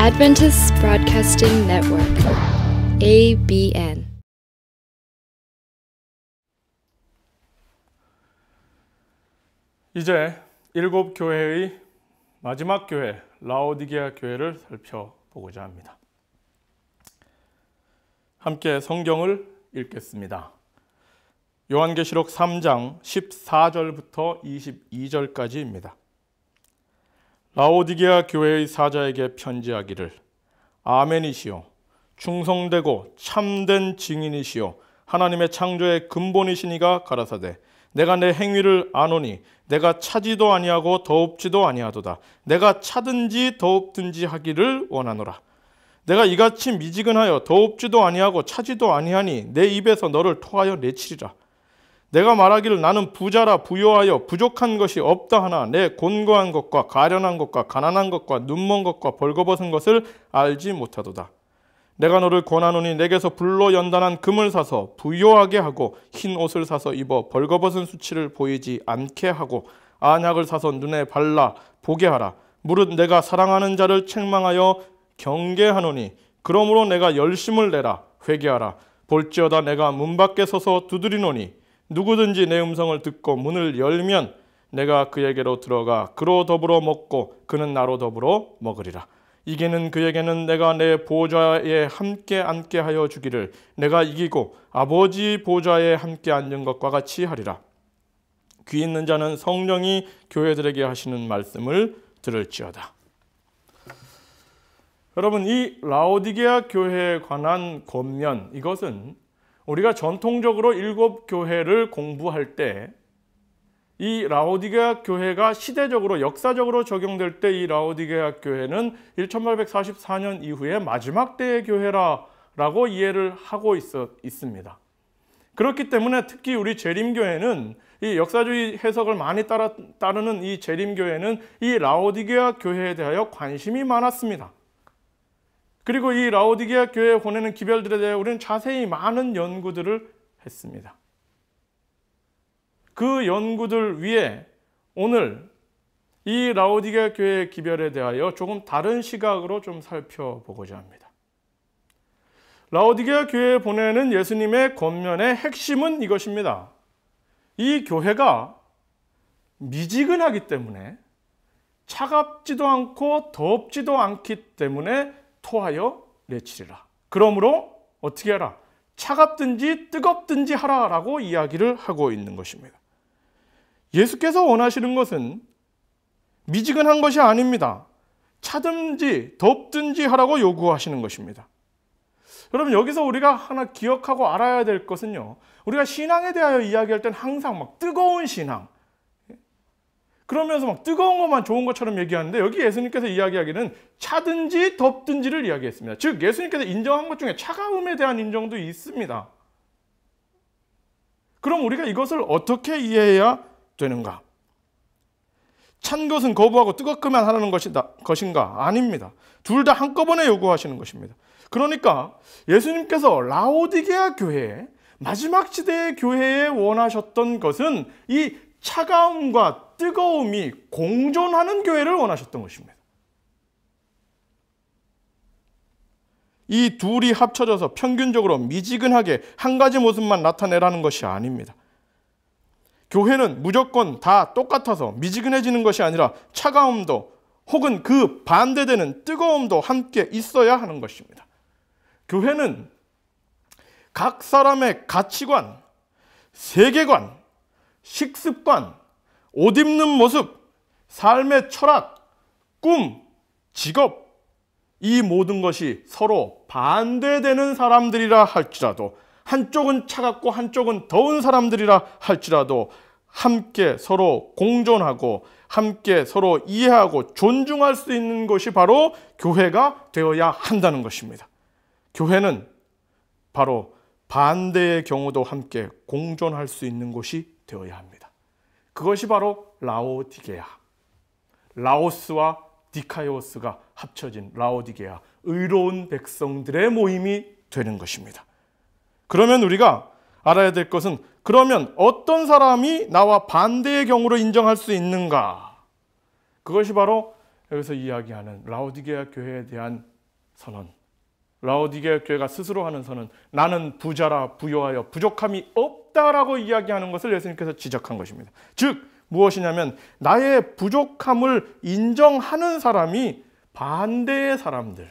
Adventist Broadcasting Network, ABN. 이제 7교회의 마지막 교회, 라오디게아 교회를 살펴보고자 합니다. 함께 성경을 읽겠습니다. 요한계시록 3장 14절부터 22절까지입니다. 라오디게아 교회의 사자에게 편지하기를, 아멘이시요 충성되고 참된 증인이시요 하나님의 창조의 근본이시니가 가라사대, 내가 내 행위를 아노니 내가 차지도 아니하고 더웁지도 아니하도다. 내가 차든지 더웁든지 하기를 원하노라. 내가 이같이 미지근하여 더웁지도 아니하고 차지도 아니하니 내 입에서 너를 토하여 내치리라. 내가 말하기를 나는 부자라 부요하여 부족한 것이 없다 하나 내 곤고한 것과 가련한 것과 가난한 것과 눈먼 것과 벌거벗은 것을 알지 못하도다. 내가 너를 권하노니 내게서 불로 연단한 금을 사서 부요하게 하고 흰 옷을 사서 입어 벌거벗은 수치를 보이지 않게 하고 안약을 사서 눈에 발라 보게 하라. 무릇 내가 사랑하는 자를 책망하여 경계하노니 그러므로 내가 열심을 내라. 회개하라. 볼지어다 내가 문 밖에 서서 두드리노니 누구든지 내 음성을 듣고 문을 열면 내가 그에게로 들어가 그로 더불어 먹고 그는 나로 더불어 먹으리라. 이기는 그에게는 내가 내 보좌에 함께 앉게 하여 주기를, 내가 이기고 아버지 보좌에 함께 앉은 것과 같이 하리라. 귀 있는 자는 성령이 교회들에게 하시는 말씀을 들을지어다. 여러분, 이 라오디게아 교회에 관한 권면, 이것은 우리가 전통적으로 7교회를 공부할 때 이 라오디게아 교회가 시대적으로 역사적으로 적용될 때 이 라오디게아 교회는 1844년 이후에 마지막 때의 교회라고 이해를 하고 있습니다. 그렇기 때문에 특히 우리 재림교회는 이 역사주의 해석을 많이 따르는 이 재림교회는 이 라오디게아 교회에 대하여 관심이 많았습니다. 그리고 이 라오디게아 교회에 보내는 기별들에 대해 우리는 자세히 많은 연구들을 했습니다. 그 연구들 위에 오늘 이 라오디게아 교회의 기별에 대하여 조금 다른 시각으로 좀 살펴보고자 합니다. 라오디게아 교회에 보내는 예수님의 권면의 핵심은 이것입니다. 이 교회가 미지근하기 때문에, 차갑지도 않고 덥지도 않기 때문에 토하여 내치리라. 그러므로 어떻게 하라? 차갑든지 뜨겁든지 하라라고 이야기를 하고 있는 것입니다. 예수께서 원하시는 것은 미지근한 것이 아닙니다. 차든지 덥든지 하라고 요구하시는 것입니다. 여러분, 여기서 우리가 하나 기억하고 알아야 될 것은요, 우리가 신앙에 대하여 이야기할 때는 항상 막 뜨거운 신앙, 그러면서 막 뜨거운 것만 좋은 것처럼 얘기하는데, 여기 예수님께서 이야기하기는 차든지 덥든지를 이야기했습니다. 즉 예수님께서 인정한 것 중에 차가움에 대한 인정도 있습니다. 그럼 우리가 이것을 어떻게 이해해야 되는가? 찬 것은 거부하고 뜨겁기만 하라는 것인가? 아닙니다. 둘 다 한꺼번에 요구하시는 것입니다. 그러니까 예수님께서 라오디게아 교회, 마지막 시대의 교회에 원하셨던 것은 이 차가움과 뜨거움이 공존하는 교회를 원하셨던 것입니다. 이 둘이 합쳐져서 평균적으로 미지근하게 한 가지 모습만 나타내라는 것이 아닙니다. 교회는 무조건 다 똑같아서 미지근해지는 것이 아니라 차가움도 혹은 그 반대되는 뜨거움도 함께 있어야 하는 것입니다. 교회는 각 사람의 가치관, 세계관, 식습관, 옷 입는 모습, 삶의 철학, 꿈, 직업, 이 모든 것이 서로 반대되는 사람들이라 할지라도, 한쪽은 차갑고 한쪽은 더운 사람들이라 할지라도 함께 서로 공존하고 함께 서로 이해하고 존중할 수 있는 것이 바로 교회가 되어야 한다는 것입니다. 교회는 바로 반대의 경우도 함께 공존할 수 있는 곳이 되어야 합니다. 그것이 바로 라오디게아, 라오스와 디카이오스가 합쳐진 라오디게아, 의로운 백성들의 모임이 되는 것입니다. 그러면 우리가 알아야 될 것은, 그러면 어떤 사람이 나와 반대의 경우로 인정할 수 있는가? 그것이 바로 여기서 이야기하는 라오디게아 교회에 대한 선언, 라오디게아 교회가 스스로 하는 선언, 나는 부자라 부요하여 부족함이 없다라고 이야기하는 것을 예수님께서 지적한 것입니다. 즉 무엇이냐면 나의 부족함을 인정하는 사람이 반대의 사람들에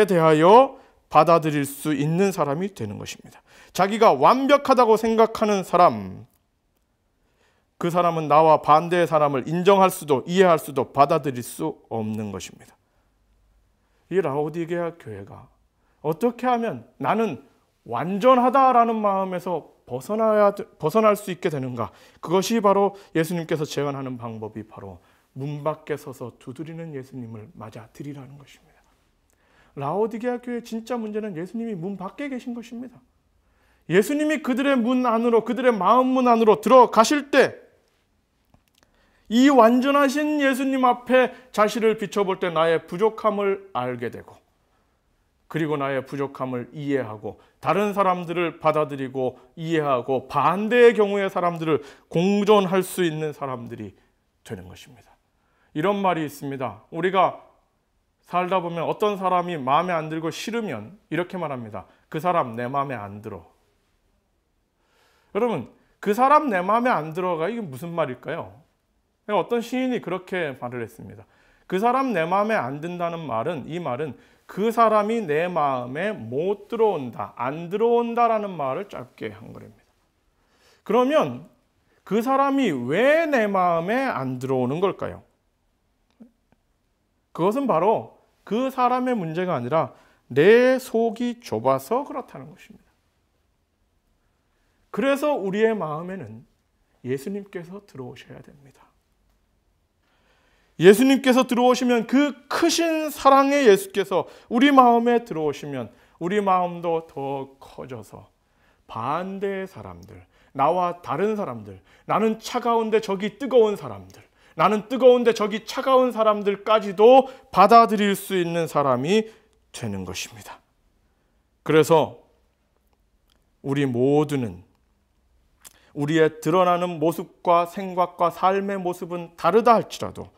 대하여 받아들일 수 있는 사람이 되는 것입니다. 자기가 완벽하다고 생각하는 사람, 그 사람은 나와 반대의 사람을 인정할 수도 이해할 수도 받아들일 수 없는 것입니다. 이 라오디게아 교회가 어떻게 하면 나는 완전하다라는 마음에서 벗어날 수 있게 되는가? 그것이 바로 예수님께서 제안하는 방법이 바로 문 밖에 서서 두드리는 예수님을 맞아들이라는 것입니다. 라오디게아 교회의 진짜 문제는 예수님이 문 밖에 계신 것입니다. 예수님이 그들의 문 안으로, 그들의 마음 문 안으로 들어가실 때 이 완전하신 예수님 앞에 자신을 비춰볼 때 나의 부족함을 알게 되고, 그리고 나의 부족함을 이해하고 다른 사람들을 받아들이고 이해하고 반대의 경우의 사람들을 공존할 수 있는 사람들이 되는 것입니다. 이런 말이 있습니다. 우리가 살다 보면 어떤 사람이 마음에 안 들고 싫으면 이렇게 말합니다. 그 사람 내 마음에 안 들어. 여러분, 그 사람 내 마음에 안 들어가 이게 무슨 말일까요? 어떤 시인이 그렇게 말을 했습니다. 그 사람 내 마음에 안 든다는 말은, 이 말은 그 사람이 내 마음에 못 들어온다, 안 들어온다라는 말을 짧게 한 거랍니다. 그러면 그 사람이 왜 내 마음에 안 들어오는 걸까요? 그것은 바로 그 사람의 문제가 아니라 내 속이 좁아서 그렇다는 것입니다. 그래서 우리의 마음에는 예수님께서 들어오셔야 됩니다. 예수님께서 들어오시면, 그 크신 사랑의 예수께서 우리 마음에 들어오시면 우리 마음도 더 커져서 반대의 사람들, 나와 다른 사람들, 나는 차가운데 저기 뜨거운 사람들, 나는 뜨거운데 저기 차가운 사람들까지도 받아들일 수 있는 사람이 되는 것입니다. 그래서 우리 모두는 우리의 드러나는 모습과 생각과 삶의 모습은 다르다 할지라도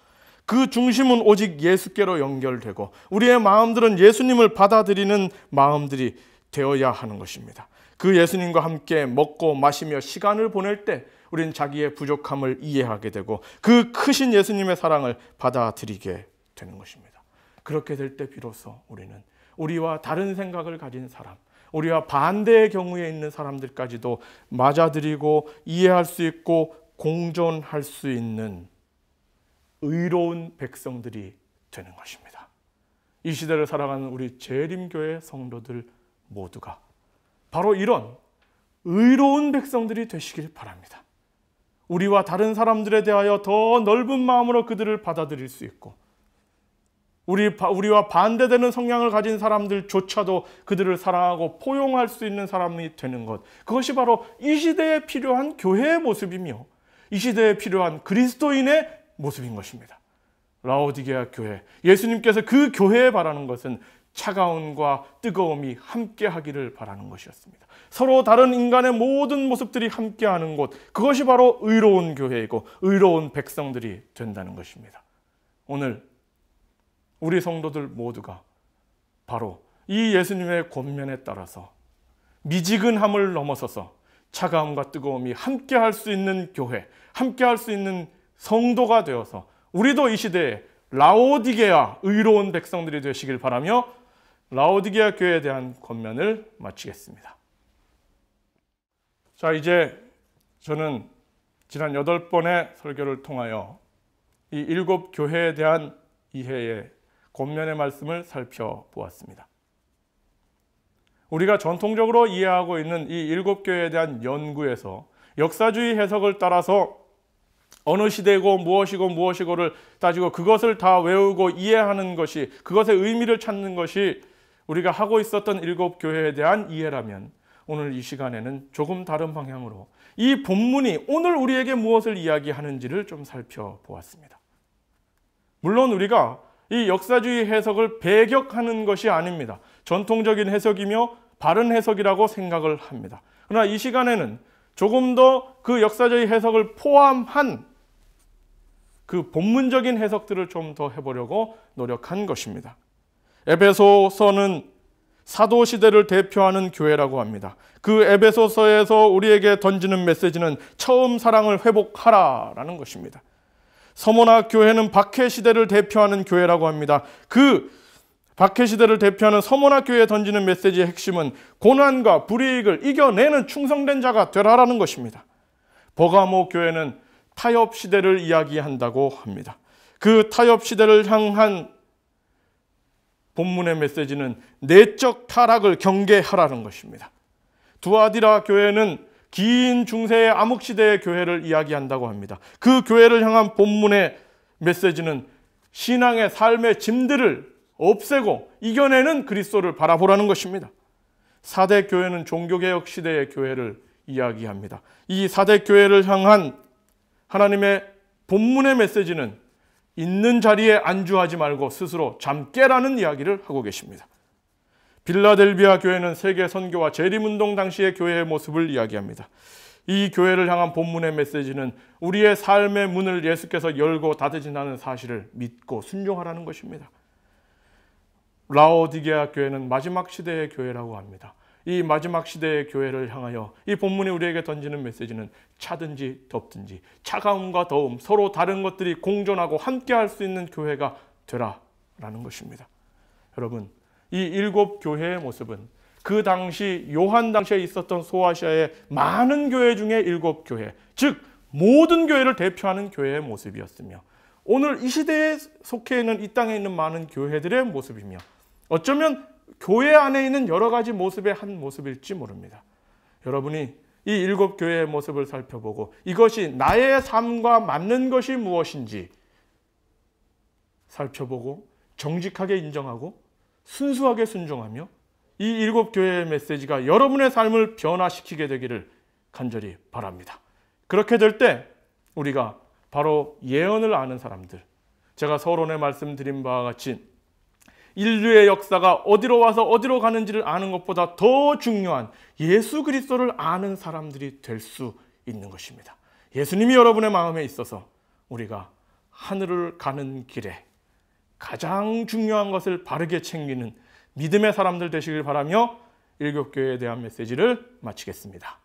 그 중심은 오직 예수께로 연결되고 우리의 마음들은 예수님을 받아들이는 마음들이 되어야 하는 것입니다. 그 예수님과 함께 먹고 마시며 시간을 보낼 때 우리는 자기의 부족함을 이해하게 되고 그 크신 예수님의 사랑을 받아들이게 되는 것입니다. 그렇게 될 때 비로소 우리는 우리와 다른 생각을 가진 사람, 우리와 반대의 경우에 있는 사람들까지도 맞아들이고 이해할 수 있고 공존할 수 있는 의로운 백성들이 되는 것입니다. 이 시대를 살아가는 우리 재림교회 성도들 모두가 바로 이런 의로운 백성들이 되시길 바랍니다. 우리와 다른 사람들에 대하여 더 넓은 마음으로 그들을 받아들일 수 있고, 우리와 반대되는 성향을 가진 사람들조차도 그들을 사랑하고 포용할 수 있는 사람이 되는 것, 그것이 바로 이 시대에 필요한 교회의 모습이며 이 시대에 필요한 그리스도인의 모습인 것입니다. 라오디게아 교회, 예수님께서 그 교회에 바라는 것은 차가움과 뜨거움이 함께 하기를 바라는 것이었습니다. 서로 다른 인간의 모든 모습들이 함께하는 곳, 그것이 바로 의로운 교회이고 의로운 백성들이 된다는 것입니다. 오늘 우리 성도들 모두가 바로 이 예수님의 권면에 따라서 미지근함을 넘어서서 차가움과 뜨거움이 함께할 수 있는 교회, 함께할 수 있는 성도가 되어서 우리도 이 시대에 라오디게아 의로운 백성들이 되시길 바라며 라오디게아 교회에 대한 권면을 마치겠습니다. 자, 이제 저는 지난 8번의 설교를 통하여 이 7 교회에 대한 이해의 권면의 말씀을 살펴보았습니다. 우리가 전통적으로 이해하고 있는 이 7 교회에 대한 연구에서 역사주의 해석을 따라서 어느 시대고 무엇이고를 따지고 그것을 다 외우고 이해하는 것이, 그것의 의미를 찾는 것이 우리가 하고 있었던 7 교회에 대한 이해라면, 오늘 이 시간에는 조금 다른 방향으로 이 본문이 오늘 우리에게 무엇을 이야기하는지를 좀 살펴보았습니다. 물론 우리가 이 역사주의 해석을 배격하는 것이 아닙니다. 전통적인 해석이며 바른 해석이라고 생각을 합니다. 그러나 이 시간에는 조금 더 그 역사적인 해석을 포함한 그 본문적인 해석들을 좀 더 해보려고 노력한 것입니다. 에베소서는 사도 시대를 대표하는 교회라고 합니다. 그 에베소서에서 우리에게 던지는 메시지는 처음 사랑을 회복하라라는 것입니다. 서모나 교회는 박해 시대를 대표하는 교회라고 합니다. 그 박해 시대를 대표하는 서모나 교회에 던지는 메시지의 핵심은 고난과 불이익을 이겨내는 충성된 자가 되라라는 것입니다. 버가모 교회는 타협 시대를 이야기한다고 합니다. 그 타협 시대를 향한 본문의 메시지는 내적 타락을 경계하라는 것입니다. 두아디라 교회는 긴 중세의 암흑시대의 교회를 이야기한다고 합니다. 그 교회를 향한 본문의 메시지는 신앙의 삶의 짐들을 없애고 이겨내는 그리스도를 바라보라는 것입니다. 4대 교회는 종교개혁 시대의 교회를 이야기합니다. 이 4대 교회를 향한 하나님의 본문의 메시지는 있는 자리에 안주하지 말고 스스로 잠 깨라는 이야기를 하고 계십니다. 빌라델비아 교회는 세계 선교와 재림운동 당시의 교회의 모습을 이야기합니다. 이 교회를 향한 본문의 메시지는 우리의 삶의 문을 예수께서 열고 닫으신다는 사실을 믿고 순종하라는 것입니다. 라오디게아 교회는 마지막 시대의 교회라고 합니다. 이 마지막 시대의 교회를 향하여 이 본문이 우리에게 던지는 메시지는 차든지 덥든지 차가움과 더움 서로 다른 것들이 공존하고 함께할 수 있는 교회가 되라라는 것입니다. 여러분, 이 7교회의 모습은 그 당시 요한 당시에 있었던 소아시아의 많은 교회 중에 7교회, 즉 모든 교회를 대표하는 교회의 모습이었으며 오늘 이 시대에 속해 있는 이 땅에 있는 많은 교회들의 모습이며 어쩌면 교회 안에 있는 여러 가지 모습의 한 모습일지 모릅니다. 여러분이 이 7교회의 모습을 살펴보고 이것이 나의 삶과 맞는 것이 무엇인지 살펴보고 정직하게 인정하고 순수하게 순종하며 이 7교회의 메시지가 여러분의 삶을 변화시키게 되기를 간절히 바랍니다. 그렇게 될 때 우리가 바로 예언을 아는 사람들, 제가 서론에 말씀드린 바와 같이 인류의 역사가 어디로 와서 어디로 가는지를 아는 것보다 더 중요한 예수 그리스도를 아는 사람들이 될 수 있는 것입니다. 예수님이 여러분의 마음에 있어서 우리가 하늘을 가는 길에 가장 중요한 것을 바르게 챙기는 믿음의 사람들 되시길 바라며 7교회에 대한 메시지를 마치겠습니다.